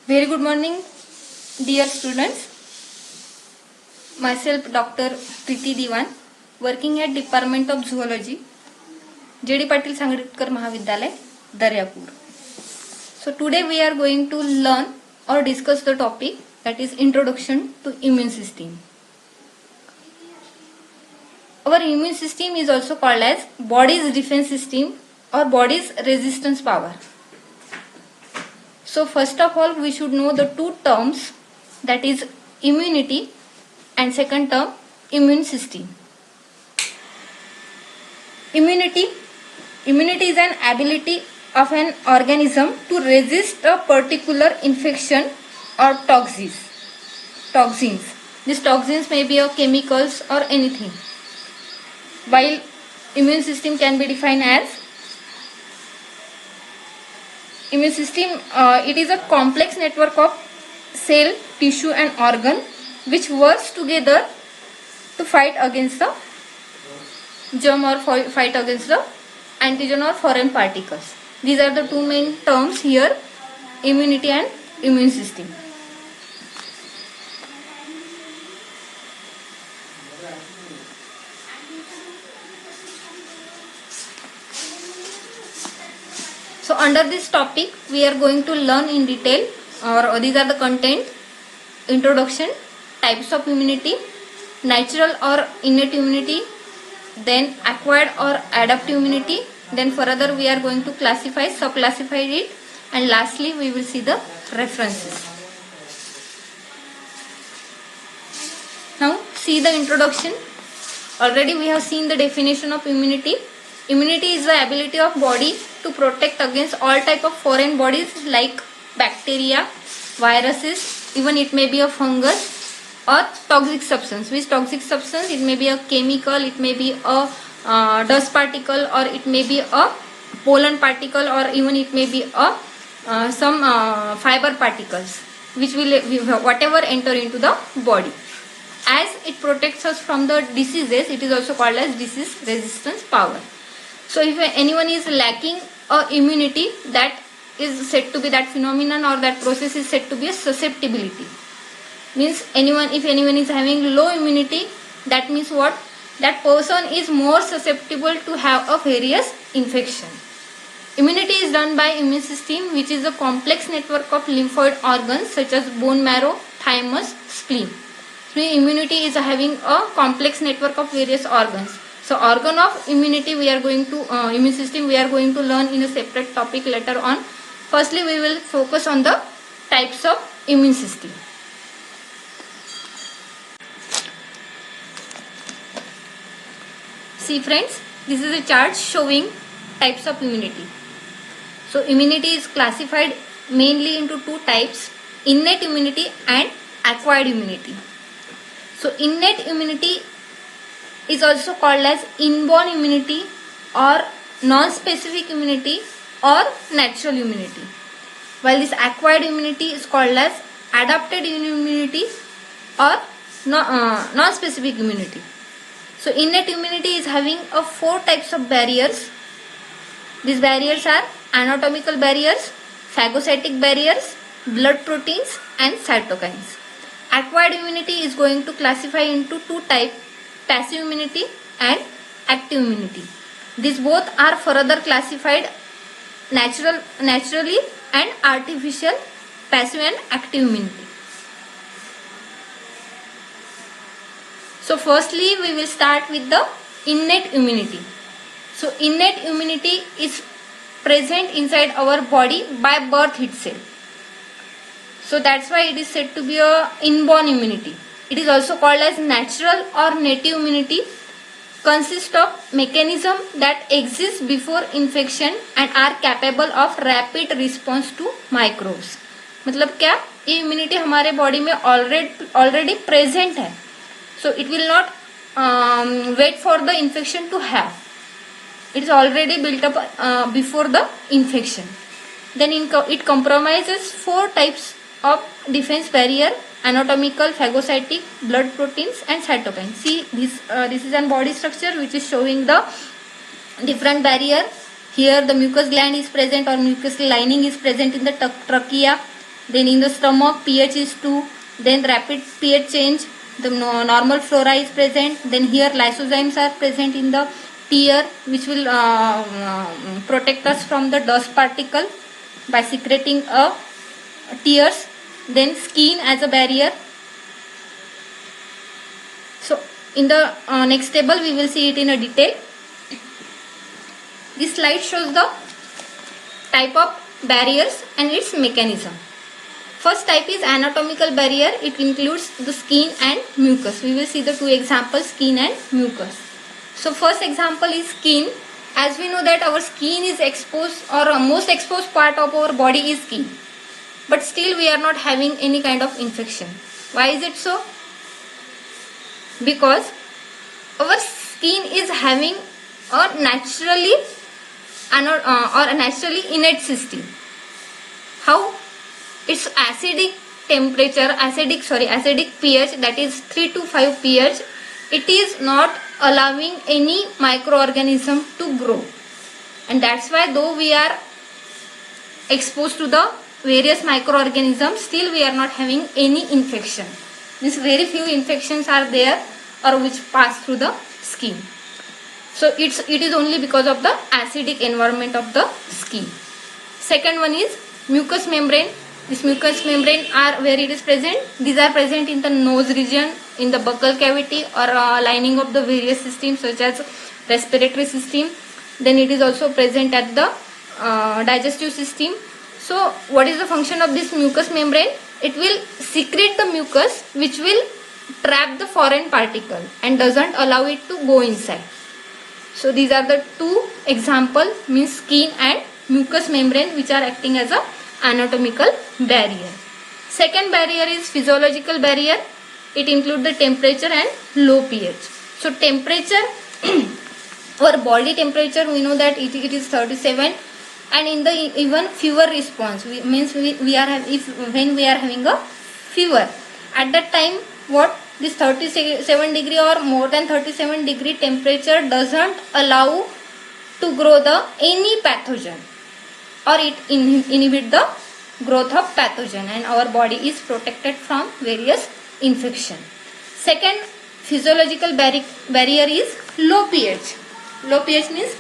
Very good morning, dear students. Myself, Dr. Preeti Diwan, working at Department of Zoology, J.D. Patil Sangaredkar Mahavidyalay, Daryapur. So today we are going to learn or discuss the topic that is Introduction to Immune System. Our immune system is also called as body's defense system or body's resistance power. So first of all, we should know the two terms, that is immunity and second term immune system. Immunity is an ability of an organism to resist a particular infection or toxins. These toxins may be of chemicals or anything. While immune system can be defined as immune system, it is a complex network of cell, tissue and organ which works together to fight against the germ or fight against the antigen or foreign particles. These are the two main terms here, immunity and immune system. So under this topic we are going to learn in detail, or these are the content: introduction, types of immunity, natural or innate immunity, then acquired or adaptive immunity, then further we are going to subclassify it, and lastly we will see the references. Now see the introduction. Already we have seen the definition of immunity. Immunity is the ability of body to protect against all type of foreign bodies like bacteria, viruses, even it may be a fungus or toxic substance. Which toxic substance? It may be a chemical, it may be a dust particle, or it may be a pollen particle, or even it may be a some fiber particles which will whatever enter into the body. As it protects us from the diseases, it is also called as disease resistance power. So if anyone is lacking immunity, that is said to be, that phenomenon or that process is said to be a susceptibility. Means if anyone is having low immunity, that means what? That person is more susceptible to have a various infection. Immunity is done by immune system, which is a complex network of lymphoid organs such as bone marrow, thymus, spleen. So immunity is having a complex network of various organs. So organ of immunity immune system we are going to learn in a separate topic later on. Firstly we will focus on the types of immune system. See friends, this is a chart showing types of immunity. So immunity is classified mainly into two types: innate immunity and acquired immunity. So innate immunity is also called as inborn immunity or non-specific immunity or natural immunity, while this acquired immunity is called as adapted immunity or non-specific immunity. So innate immunity is having four types of barriers. These barriers are anatomical barriers, phagocytic barriers, blood proteins and cytokines. Acquired immunity is going to classify into two types: passive immunity and active immunity. These both are further classified naturally and artificial, passive and active immunity. So firstly we will start with the innate immunity. So innate immunity is present inside our body by birth itself. So that's why it is said to be a inborn immunity. It is also called as natural or native immunity. Consists of mechanism that exists before infection and are capable of rapid response to microbes. मतलब क्या? ये immunity हमारे body में already present है. So it will not wait for the infection to have. It is already built up before the infection. Then it comprises four types of defense barrier: anatomical, phagocytic, blood proteins and cytokines. See this is a body structure which is showing the different barrier. Here the mucous gland is present or mucous lining is present in the trachea. Then in the stomach pH is 2. Then rapid pH change, the normal flora is present. Then here lysozymes are present in the tear, which will protect us from the dust particle by secreting tears. Then skin as a barrier. So in the next table we will see it in a detail. This slide shows the type of barriers and its mechanism. First type is anatomical barrier. It includes the skin and mucus. We will see the two examples, skin and mucus. So first example is skin. As we know that our skin is exposed, or most exposed part of our body is skin. But still we are not having any kind of infection. Why is it so? Because our skin is having a naturally or a naturally innate system. How? Its acidic temperature, acidic pH, that is 3 to 5 pH, it is not allowing any microorganism to grow. And that's why though we are exposed to the various microorganisms, still we are not having any infection. Means very few infections are there or which pass through the skin. So it is only because of the acidic environment of the skin. Second one is mucous membrane. This mucous membrane are where it is present. These are present in the nose region, in the buccal cavity, or lining of the various systems such as respiratory system. Then it is also present at the digestive system. So what is the function of this mucous membrane? It will secrete the mucus, which will trap the foreign particle and doesn't allow it to go inside. So these are the two examples, means skin and mucous membrane, which are acting as a anatomical barrier. Second barrier is physiological barrier. It includes the temperature and low pH. So temperature, our body temperature, we know that it is 37, and in the even fever response, means when we are having a fever, at that time what this 37 degree or more than 37 degree temperature doesn't allow to grow the any pathogen, or it inhibit the growth of pathogen, and our body is protected from various infection. Second physiological barrier is low pH. Low pH means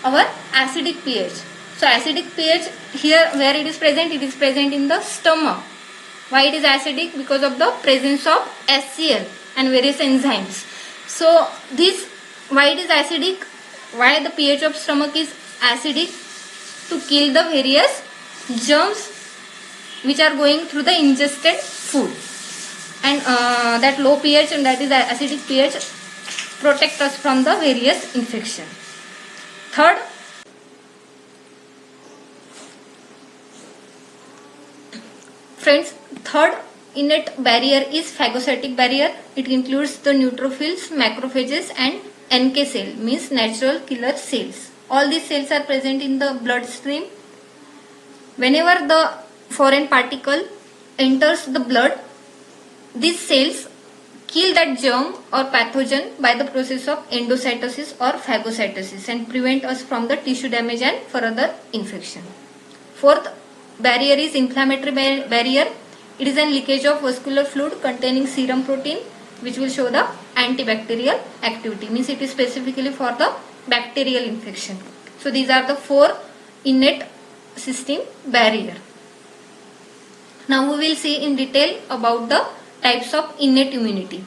our acidic pH. So acidic pH here where it is present in the stomach. Why it is acidic? Because of the presence of HCl and various enzymes. So this, why it is acidic? Why the pH of stomach is acidic? To kill the various germs which are going through the ingested food. And that low pH and that is acidic pH protect us from the various infection. Third, friends, third innate barrier is phagocytic barrier. It includes the neutrophils, macrophages and NK cell, means natural killer cells. All these cells are present in the bloodstream. Whenever the foreign particle enters the blood, these cells kill that germ or pathogen by the process of endocytosis or phagocytosis and prevent us from the tissue damage and further infection. Fourth barrier is inflammatory barrier. It is a leakage of vascular fluid containing serum protein, which will show the antibacterial activity, means it is specifically for the bacterial infection. So these are the four innate system barrier. Now we will see in detail about the types of innate immunity.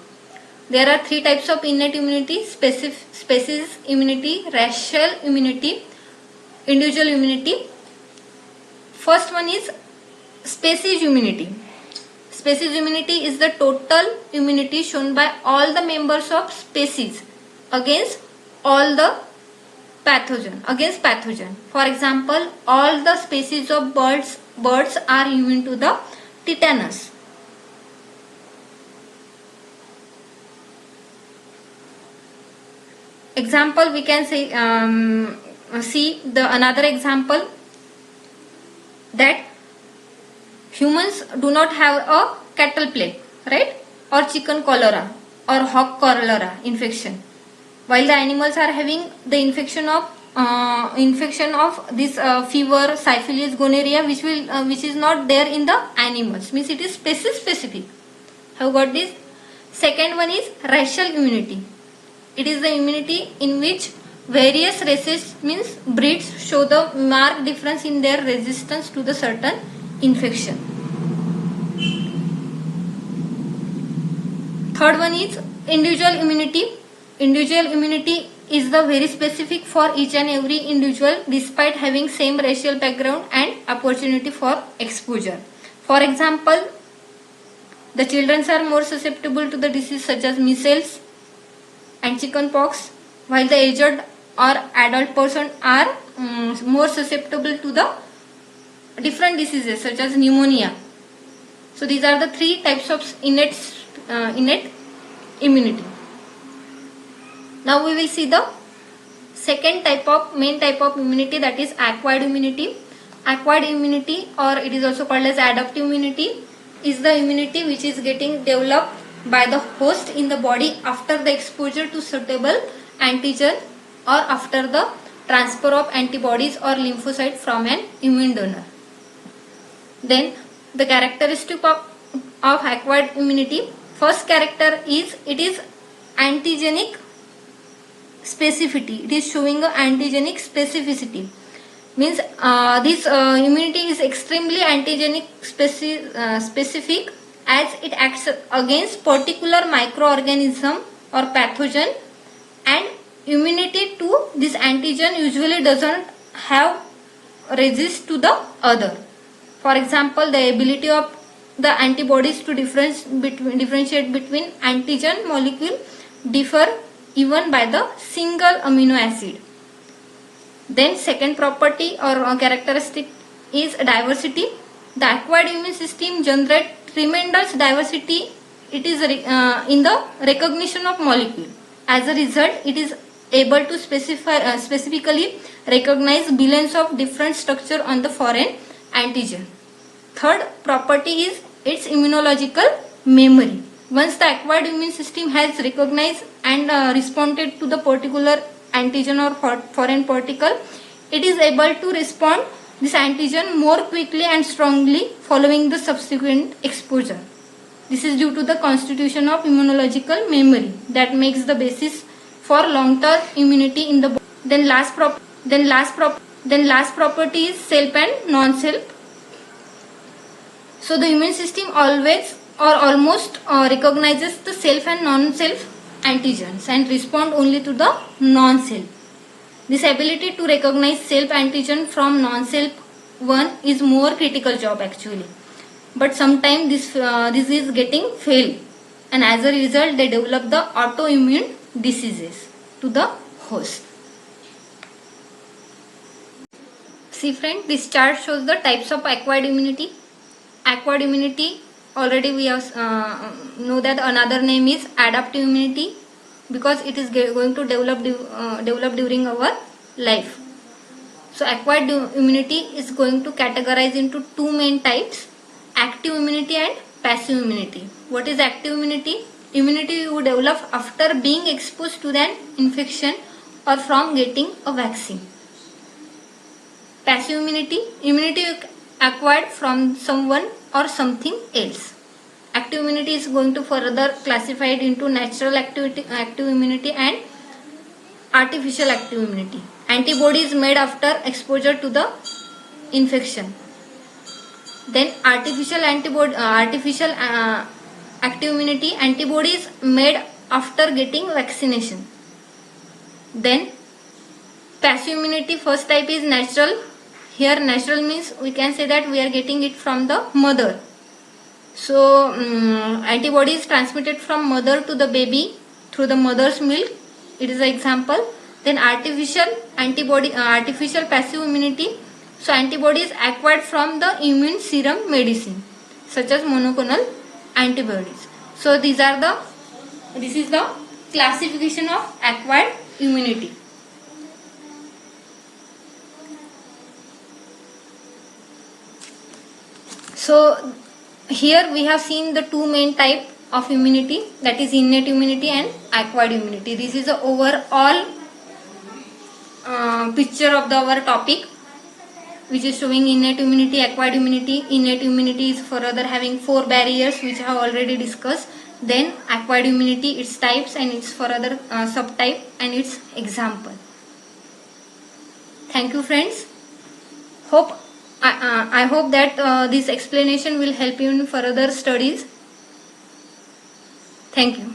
There are three types of innate immunity: species immunity, racial immunity, individual immunity. First one is species immunity. Species immunity is the total immunity shown by all the members of species against all the pathogen. For example, all the species of birds are immune to the tetanus. Example, we can say see the another example, that humans do not have a cattle plague, right, or chicken cholera or hog cholera infection, while the animals are having the infection of infection of this fever, syphilis, gonorrhea, which is not there in the animals. Means it is species specific. Have got this? Second one is racial immunity. It is the immunity in which various races, means breeds, show the marked difference in their resistance to the certain infection. Third one is individual immunity. Individual immunity is the very specific for each and every individual despite having same racial background and opportunity for exposure. For example, the children are more susceptible to the disease such as measles and chickenpox, while the aged or adult person are more susceptible to the different diseases such as pneumonia. So these are the three types of innate immunity. Now we will see the second main type of immunity, that is acquired immunity. Acquired immunity, or it is also called as adaptive immunity, is the immunity which is getting developed by the host in the body after the exposure to suitable antigen or after the transfer of antibodies or lymphocyte from an immune donor. Then the characteristic of acquired immunity. First character is it is antigenic specificity. It is showing a antigenic specificity. Means this immunity is extremely antigenic specific as it acts against particular microorganism or pathogen, and immunity to this antigen usually doesn't have resist to the other. For example, the ability of the antibodies to differentiate between antigen molecule differ even by the single amino acid. Then second property or characteristic is diversity. The acquired immune system generates tremendous diversity. It is in the recognition of molecule. As a result, it is able to specifically recognize billions of different structure on the foreign antigen. Third property is its immunological memory. Once the acquired immune system has recognized and responded to the particular antigen or foreign particle, it is able to respond this antigen more quickly and strongly following the subsequent exposure. This is due to the constitution of immunological memory that makes the basis for long-term immunity in the body. Then last property is self and non-self. So the immune system always or almost recognizes the self and non-self antigens and respond only to the non-self. This ability to recognize self antigen from non-self one is more critical job actually. But sometimes this is getting failed, and as a result they develop the autoimmune diseases to the host. See friend, this chart shows the types of acquired immunity. Acquired immunity, already we have know that another name is adaptive immunity, because it is going to develop during our life. So acquired immunity is going to categorize into two main types: active immunity and passive immunity. What is active immunity? Immunity you develop after being exposed to an infection or from getting a vaccine. Passive immunity acquired from someone or something else. Active immunity is going to further classified into natural active immunity and artificial active immunity. Antibodies made after exposure to the infection. Then artificial active immunity, antibodies made after getting vaccination. Then passive immunity, first type is natural. Here natural means we can say that we are getting it from the mother. So antibody is transmitted from mother to the baby through the mother's milk. It is an example. Then artificial passive immunity. So antibodies acquired from the immune serum medicine such as monoclonal antibodies. So this is the classification of acquired immunity. So here we have seen the two main type of immunity, that is innate immunity and acquired immunity. This is the overall picture of our topic, which is showing innate immunity, acquired immunity. Innate immunity is further having 4 barriers, which I have already discussed. Then acquired immunity, its types and its further subtype and its example. Thank you, friends. I hope that this explanation will help you in further studies. Thank you.